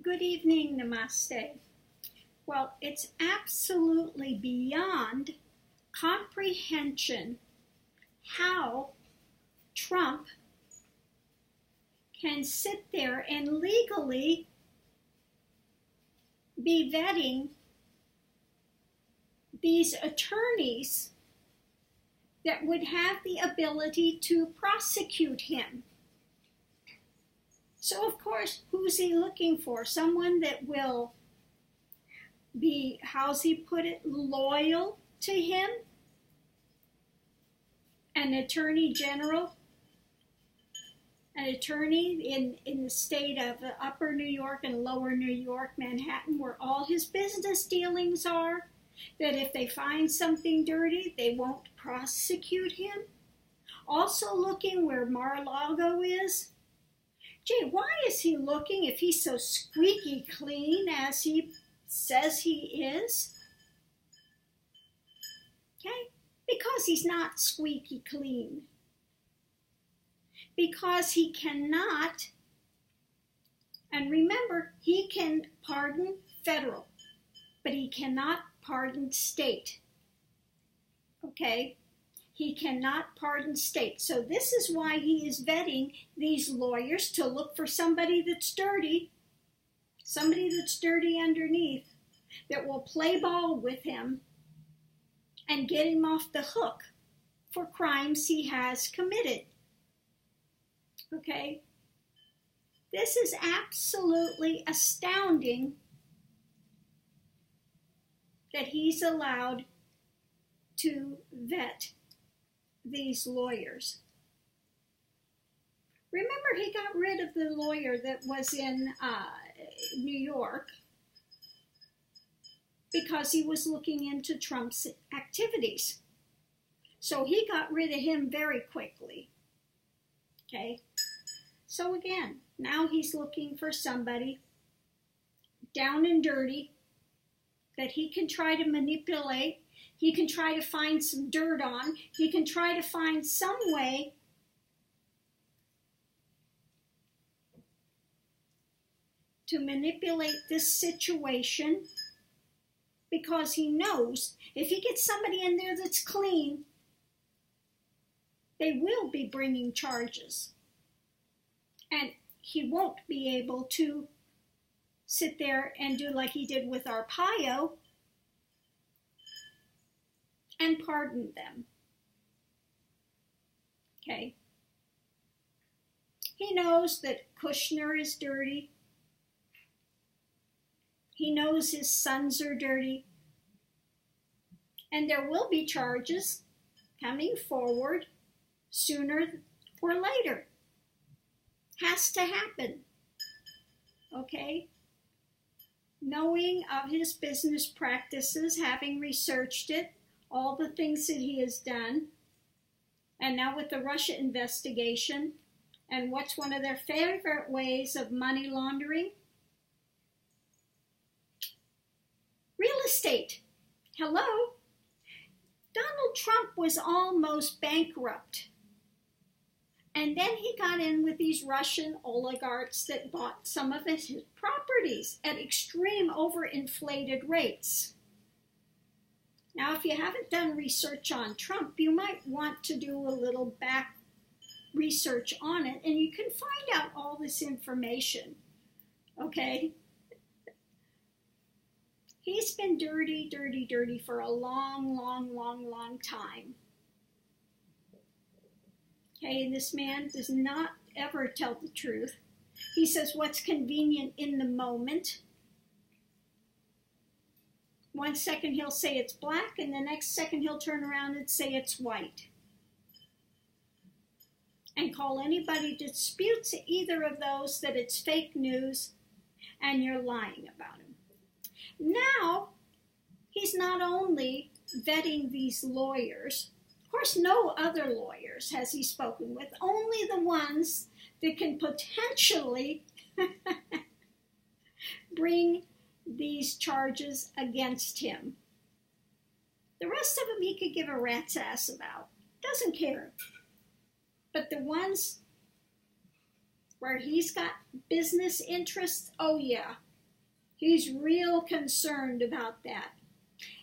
Good evening, namaste. Well, it's absolutely beyond comprehension how Trump can sit there and legally be vetting these attorneys that would have the ability to prosecute him. So, of course, who's he looking for? Someone that will be, how's he put it, loyal to him? An attorney general? An attorney in the state of Upper New York and Lower New York, Manhattan, where all his business dealings are, that if they find something dirty, they won't prosecute him? Also looking where Mar-a-Lago is? Gee, why is he looking if he's so squeaky clean as he says he is? Okay? Because he's not squeaky clean. Because he cannot, and remember, he can pardon federal, but he cannot pardon state. Okay? He cannot pardon state. So this is why he is vetting these lawyers to look for somebody that's dirty underneath, that will play ball with him and get him off the hook for crimes he has committed. Okay? This is absolutely astounding that he's allowed to vet these lawyers. Remember, he got rid of the lawyer that was in New York because he was looking into Trump's activities. So he got rid of him very quickly. Okay? So again, now he's looking for somebody down and dirty that he can try to manipulate. He can try to find some dirt on. He can try to find some way to manipulate this situation, because he knows if he gets somebody in there that's clean, they will be bringing charges. And he won't be able to sit there and do like he did with Arpaio and pardon them. Okay? He knows that Kushner is dirty. He knows his sons are dirty. And there will be charges coming forward sooner or later. Has to happen. Okay? Knowing of his business practices, having researched it, all the things that he has done, and now with the Russia investigation, and what's one of their favorite ways of money laundering? Real estate. Hello? Donald Trump was almost bankrupt. And then he got in with these Russian oligarchs that bought some of his properties at extreme overinflated rates. Now, if you haven't done research on Trump, you might want to do a little back research on it, and you can find out all this information, okay? He's been dirty for a long time. Okay, and this man does not ever tell the truth. He says what's convenient in the moment. 1 second he'll say it's black, and the next second he'll turn around and say it's white. And call anybody who disputes either of those that it's fake news and you're lying about him. Now, he's not only vetting these lawyers, of course no other lawyers has he spoken with, only the ones that can potentially bring these charges against him. The rest of them he could give a rat's ass about. Doesn't care. But the ones where he's got business interests, oh yeah, He's real concerned about that.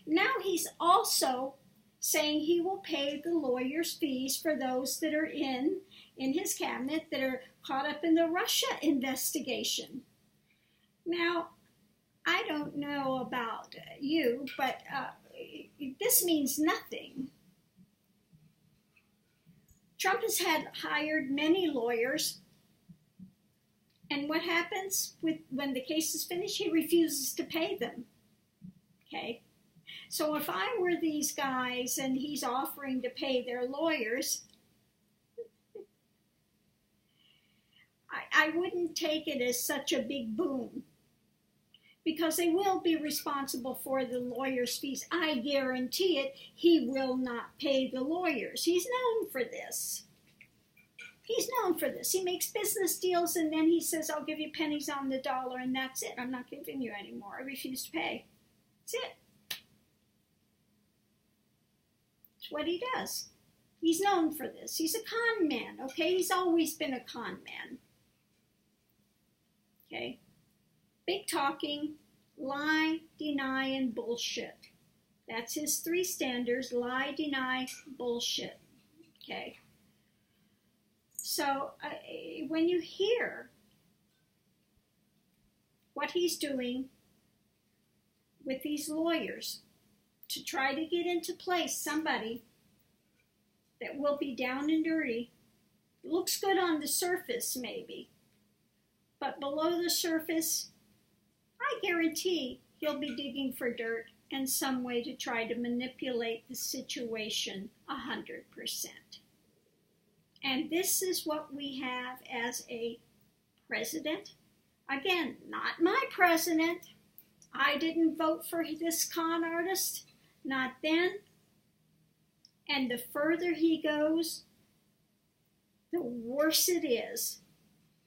Now he's also saying he will pay the lawyers' fees for those that are in his cabinet that are caught up in the Russia investigation. Now, I don't know about you, but this means nothing. Trump has hired many lawyers, and what happens when the case is finished? He refuses to pay them. Okay? So if I were these guys and he's offering to pay their lawyers, I wouldn't take it as such a big boon, because they will be responsible for the lawyers' fees. I guarantee it, he will not pay the lawyers. He's known for this. He's known for this. He makes business deals and then he says, I'll give you pennies on the dollar and that's it. I'm not giving you any more. I refuse to pay. That's it. It's what he does. He's known for this. He's a con man, okay? He's always been a con man. Okay? Big talking, lie, deny, and bullshit. That's his three standards: lie, deny, bullshit. Okay? So when you hear what he's doing with these lawyers to try to get into place somebody that will be down and dirty, looks good on the surface maybe, but below the surface, I guarantee he'll be digging for dirt and some way to try to manipulate the situation 100%. And this is what we have as a president. Again, not my president. I didn't vote for this con artist, not then. And the further he goes, the worse it is.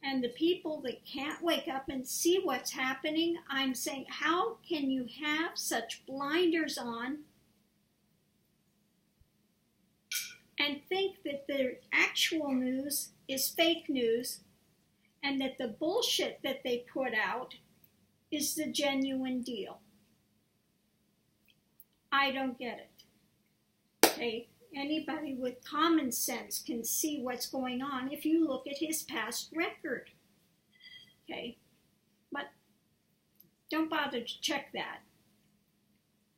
And the people that can't wake up and see what's happening, I'm saying, how can you have such blinders on and think that the actual news is fake news and that the bullshit that they put out is the genuine deal? I don't get it. Okay? Anybody with common sense can see what's going on if you look at his past record. Okay? But don't bother to check that.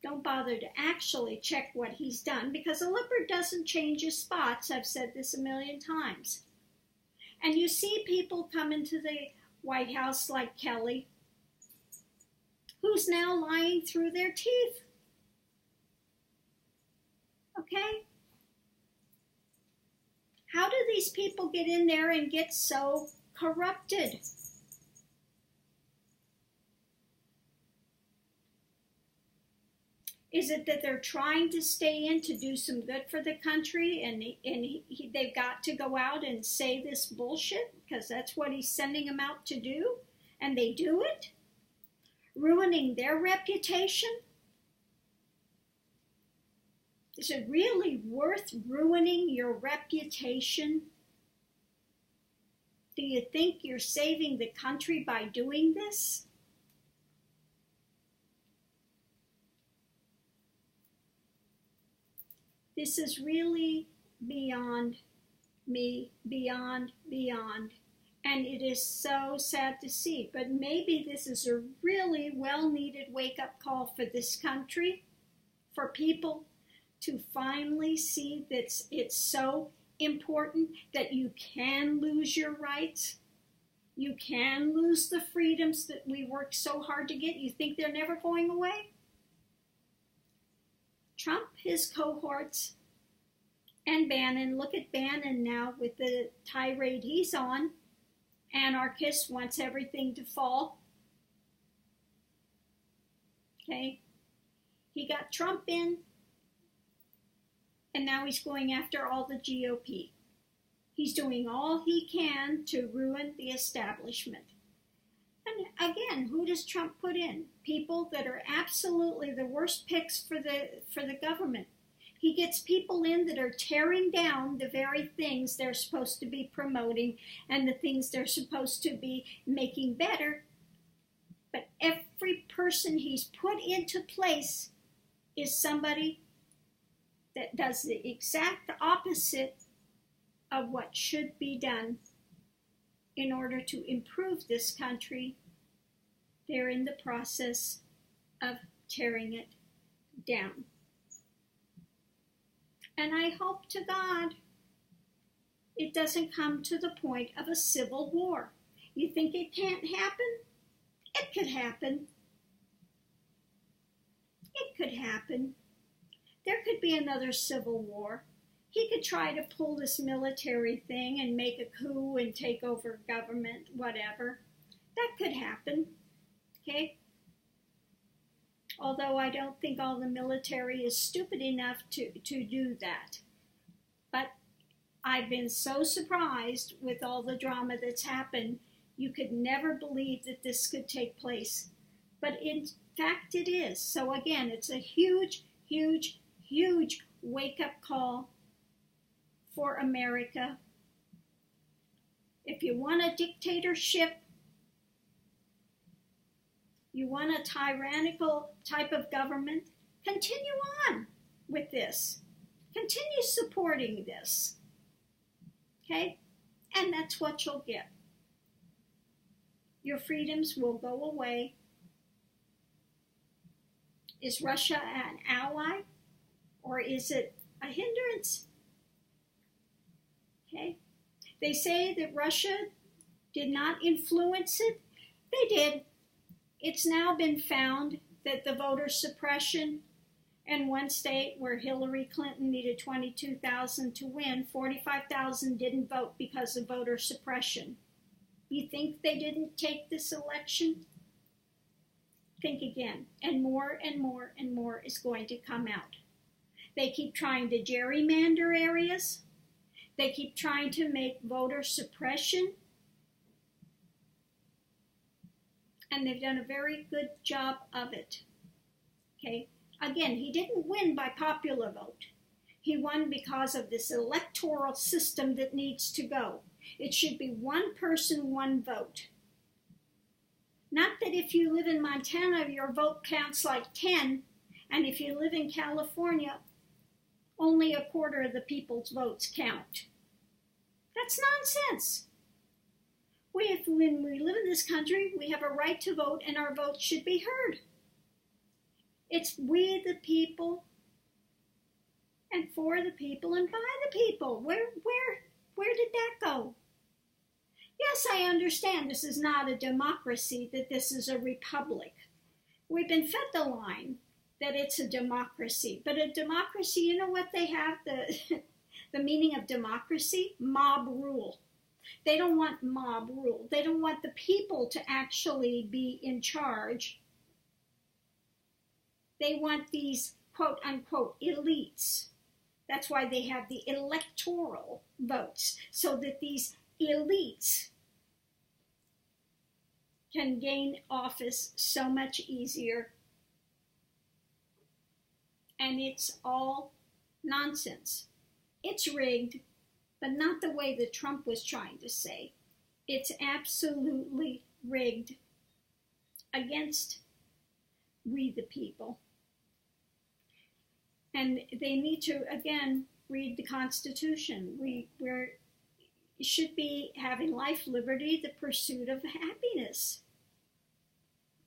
Don't bother to actually check what he's done, because a leopard doesn't change his spots. I've said this a million times. And you see people come into the White House like Kelly, who's now lying through their teeth. Okay? How do these people get in there and get so corrupted? Is it that they're trying to stay in to do some good for the country and they've got to go out and say this bullshit because that's what he's sending them out to do? And they do it? Ruining their reputation? Is it really worth ruining your reputation? Do you think you're saving the country by doing this? This is really beyond me, beyond. And it is so sad to see. But maybe this is a really well-needed wake-up call for this country, for people to finally see that it's so important that you can lose your rights. You can lose the freedoms that we worked so hard to get. You think they're never going away? Trump, his cohorts, and Bannon. Look at Bannon now with the tirade he's on. Anarchist, wants everything to fall. Okay? He got Trump in, and now he's going after all the GOP. He's doing all he can to ruin the establishment. And again, who does Trump put in? People that are absolutely the worst picks for the government. He gets people in that are tearing down the very things they're supposed to be promoting and the things they're supposed to be making better. But every person he's put into place is somebody that does the exact opposite of what should be done in order to improve this country. They're in the process of tearing it down. And I hope to God it doesn't come to the point of a civil war. You think it can't happen? It could happen. It could happen. There could be another civil war. He could try to pull this military thing and make a coup and take over government, whatever. That could happen, okay? Although I don't think all the military is stupid enough to do that. But I've been so surprised with all the drama that's happened. You could never believe that this could take place. But in fact, it is. So again, it's a huge, huge, huge wake-up call for America. If you want a dictatorship, you want a tyrannical type of government, continue on with this. Continue supporting this. Okay? And that's what you'll get. Your freedoms will go away. Is Russia an ally? Or is it a hindrance? Okay? They say that Russia did not influence it. They did. It's now been found that the voter suppression in one state where Hillary Clinton needed 22,000 to win, 45,000 didn't vote because of voter suppression. You think they didn't take this election? Think again. And more and more and more is going to come out. They keep trying to gerrymander areas. They keep trying to make voter suppression. And they've done a very good job of it. Okay? Again, he didn't win by popular vote. He won because of this electoral system that needs to go. It should be one person, one vote. Not that if you live in Montana, your vote counts like 10, and if you live in California, only a quarter of the people's votes count. That's nonsense. When we live in this country, we have a right to vote, and our votes should be heard. It's we the people, and for the people, and by the people. Where did that go? Yes, I understand this is not a democracy, that this is a republic. We've been fed the line that it's a democracy. But a democracy, you know what they have? The meaning of democracy? Mob rule. They don't want mob rule. They don't want the people to actually be in charge. They want these quote-unquote elites. That's why they have the electoral votes, so that these elites can gain office so much easier. And it's all nonsense. It's rigged, but not the way that Trump was trying to say. It's absolutely rigged against we the people. And they need to, again, read the Constitution. We should be having life, liberty, the pursuit of happiness.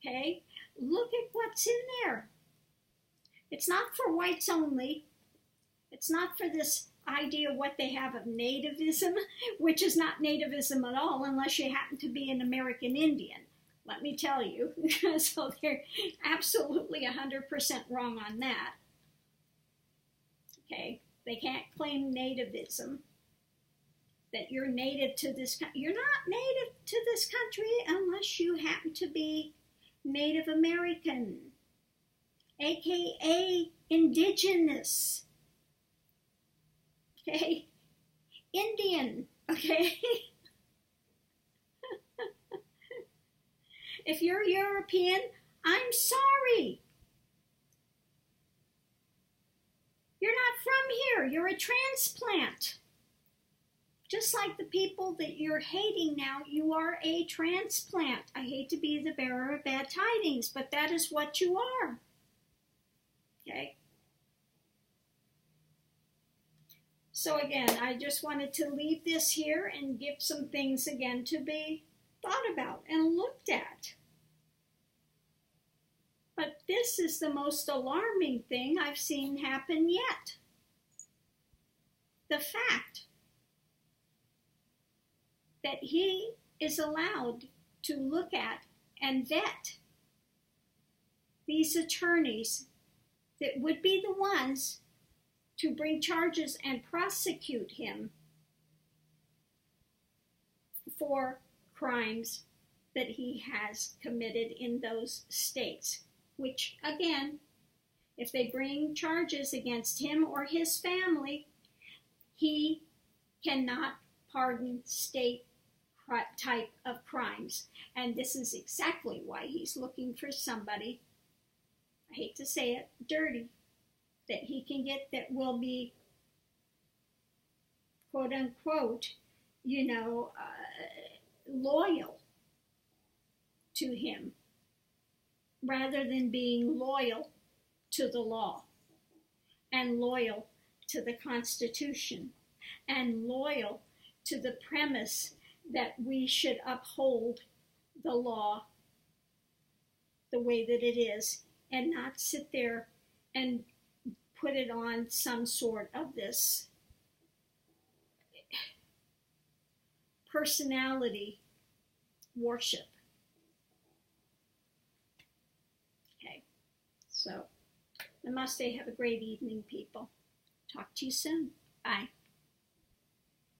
Okay? Look at what's in there. It's not for whites only. It's not for this idea what they have of nativism, which is not nativism at all unless you happen to be an American Indian. Let me tell you. So they're absolutely 100% wrong on that. Okay? They can't claim nativism, that you're native to this country. You're not native to this country unless you happen to be Native American, aka indigenous, okay, Indian, okay. If you're European, I'm sorry. You're not from here. You're a transplant. Just like the people that you're hating now, you are a transplant. I hate to be the bearer of bad tidings, but that is what you are. Okay? So again, I just wanted to leave this here and give some things again to be thought about and looked at. But this is the most alarming thing I've seen happen yet. The fact that he is allowed to look at and vet these attorneys that would be the ones to bring charges and prosecute him for crimes that he has committed in those states. Which, again, if they bring charges against him or his family, he cannot pardon state type of crimes. And this is exactly why he's looking for somebody, I hate to say it, dirty, that he can get that will be, quote unquote, loyal to him, rather than being loyal to the law and loyal to the Constitution and loyal to the premise that we should uphold the law the way that it is and not sit there and put it on some sort of this personality worship. Okay, so namaste. Have a great evening, people. Talk to you soon. Bye.